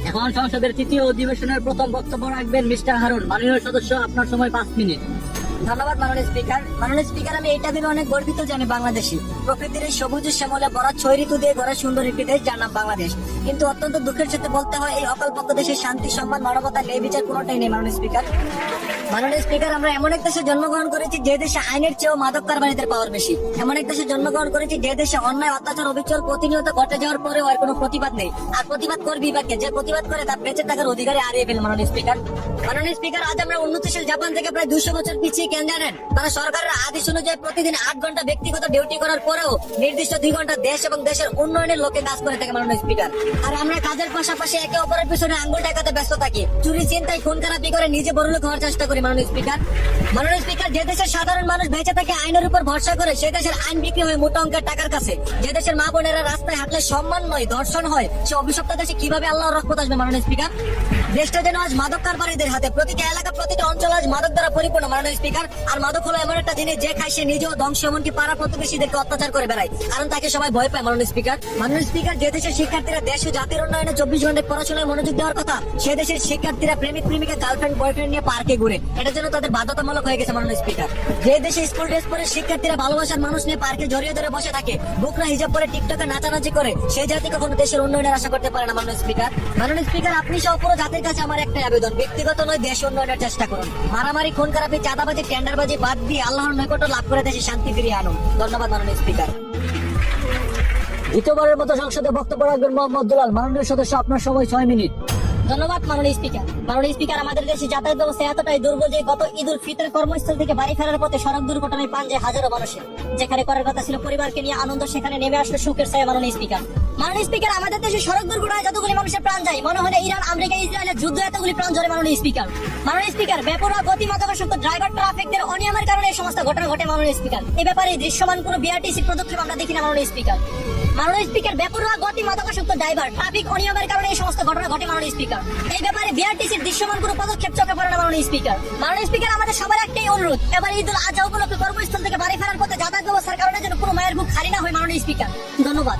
এখন সংসদের তৃতীয় অধিবেশনের প্রথম বক্তব্য রাখবেন মিস্টার হারুন। মাননীয় সদস্য, আপনার সময় 5 মিনিট। ধন্যবাদ মাননীয় স্পিকার। মাননীয় স্পিকার, আমি এটা ভেবে অনেক গর্বিত যে আমি বাংলাদেশি। প্রকৃতির এই সবুজ শ্যামলে ভরা 6 ঋতু দিয়ে গড়া সুন্দর একটি দেশ, যার নাম বাংলাদেশ। কিন্তু অত্যন্ত দুঃখের সাথে বলতে হয়, এই অকল্পক্ষ দেশের শান্তি, সম্মান, মানবতা, ন্যায় বিচার কোনোটাই নেই মাননীয় স্পিকার। মাননীয় স্পিকার, আমরা এমন এক দেশে জন্মগ্রহণ করেছি যে দেশে আইনের চেয়েও মাদক কারবারিদের পাওয়ার বেশি। এমন এক দেশে জন্মগ্রহণ করেছি যে দেশে অন্যায়, অত্যাচার, অবিচার প্রতিনিয়ত ঘটে যাওয়ার পরেও আর কোনো প্রতিবাদ নেই। আর প্রতিবাদ করবি বা কে? যে প্রতিবাদ করে তার বেঁচে থাকার অধিকারে হারিয়ে ফেলে মাননীয় স্পিকার। মাননীয় স্পিকার, আজ আমরা উন্নতিশীল জাপান থেকে প্রায় 200 বছর পিছিয়ে। কেন জানেন? তারা সরকারের আদেশ অনুযায়ী প্রতিদিন 8 ঘন্টা ব্যক্তিগত ডিউটি করার পরেও নির্দিষ্ট 2 ঘন্টা দেশ এবং দেশের উন্নয়নের লক্ষ্যে কাজ করে থাকে মাননীয় স্পিকার। আর আমরা কাজের পাশাপাশি একে অপরের পিছনে আঙ্গুল টেকাতে ব্যস্ত থাকি, চুরি, চিন্তায়, খুন খারাপি করে নিজে বড়লোক হওয়ার চেষ্টা করি মাননীয় স্পিকার। মাননীয় স্পিকার, যে দেশের সাধারণ মানুষ বেঁচে থাকে আইনের উপর ভরসা করে, সে দেশের আইন বিক্রি হয় মোটা অঙ্কের টাকার কাছে। যে দেশের মা বোনেরা রাস্তায় হাঁটলে সম্মান নয় ধর্ষণ হয়, সে অভিশপ্ত দেশে কিভাবে আল্লাহর রহমত আসবে মাননীয় স্পিকার? দেশটা যেন আজ মাদক কারবারীদের হাতে। প্রতিটা এলাকা, প্রতিটা অঞ্চল আজ মাদক দ্বারা পরিপূর্ণ মাননীয় স্পিকার। আর মাদক হলো এমন একটা জিনিস, যে খায় সে নিজেও ধ্বংস, এমনকি পাড়া প্রতিবেশীদেরকে অত্যাচার করে বেড়ায়, কারণ তাকে সবাই ভয় পায় মাননীয় স্পিকার। মাননীয় স্পিকার, যে দেশের শিক্ষার্থীরা দেশ ও জাতির উন্নয়নে 24 ঘন্টা পড়াশোনায় মনোযোগ দেওয়ার কথা, সে দেশের শিক্ষার্থীরা প্রেমিক প্রেমিকা, গার্লফ্রেন্ড বয়ফ্রেন্ড নিয়ে পার্কে ঘুরে। এটা যেন তাদের বাধ্যতামূলক হয়ে গেছে মাননীয় স্পিকার। যে দেশে স্কুল ড্রেস পরে শিক্ষার্থীরা ভালোবাসার মানুষ নিয়ে পার্কে জড়িয়ে ধরে বসে থাকে, বুকরা হিজাব পরে টিকটকে নাচানাচি করে, সেই জাতি কখনো দেশের উন্নয়নের আশা করতে পারে না মাননীয় স্পিকার। মাননীয় স্পিকার, আপনি সহ পুরো জাতির কাছে আমার একটাই আবেদন, ব্যক্তিগত নয়, দেশ উন্নয়নের চেষ্টা করুন। মারামারি, খুন খারাপি, চাঁদাবাজি, টেন্ডারবাজি বাদ দিয়ে আল্লাহর নৈকট্য লাভ করে দেশে শান্তি ফিরিয়ে আনুন। ধন্যবাদ মাননীয় স্পিকার। দ্বিতীয়বারের মতো সংসদে বক্তব্য রাখবেন মোহাম্মদ দুলাল। মাননীয় সদস্য, আপনার সময় 6 মিনিট। ধন্যবাদ মাননীয় স্পিকার। মাননীয় স্পিকার, আমাদের দেশে যাতায়াত ব্যবস্থা এতটাই দুর্বল যে গত ঈদ উল ফিতর কর্মস্থল থেকে বাড়ি ফেরার পথে সড়ক দুর্ঘটনায় প্রাণ যায় হাজারো মানুষের। যেখানে করার কথা ছিল পরিবারকে নিয়ে আনন্দ, সেখানে নেমে আসলো সুখের ছায়া মাননীয় স্পিকার। মাননীয় স্পিকার, আমাদের দেশে সড়ক দুর্ঘটনায় যতগুলি মানুষের প্রাণ যায়, মনে হয় ইরান, আমেরিকা, ইসরায়েলের যুদ্ধ এতগুলি প্রাণ ঝরে মাননীয় স্পিকার। মাননীয় স্পিকার, বেপরোয়া গতি, মাদকাসক্ত ড্রাইভার, ট্রাফিকদের অনিয়মের কারণে এই সমস্ত ঘটনা ঘটে মাননীয় স্পিকার। এই ব্যাপারে দৃশ্যমান কোনো বিআরটিসি পদক্ষেপ আমরা দেখি না মাননীয় স্পিকার। মাননীয় স্পিকার, বেপরোয়া গতি, মাদকাসক্ত ড্রাইভার, ট্রাফিক অনিয়মের কারণে এই সমস্ত ঘটনা ঘটে মাননীয় স্পিকার। এই ব্যাপারে বিআরটিসির দৃশ্যমান কোনো পদক্ষেপ চোখে পড়ে না মাননীয় স্পিকার। মাননীয় স্পিকার, আমাদের সবার একটাই অনুরোধ, এবার ঈদ উল আজহা উপলক্ষে কর্মস্থল থেকে বাড়ি ফেরার পথে যাতায়াত ব্যবস্থার কারণে যেন কোনো মায়ের বুক খালি না হয় মাননীয় স্পিকার। ধন্যবাদ।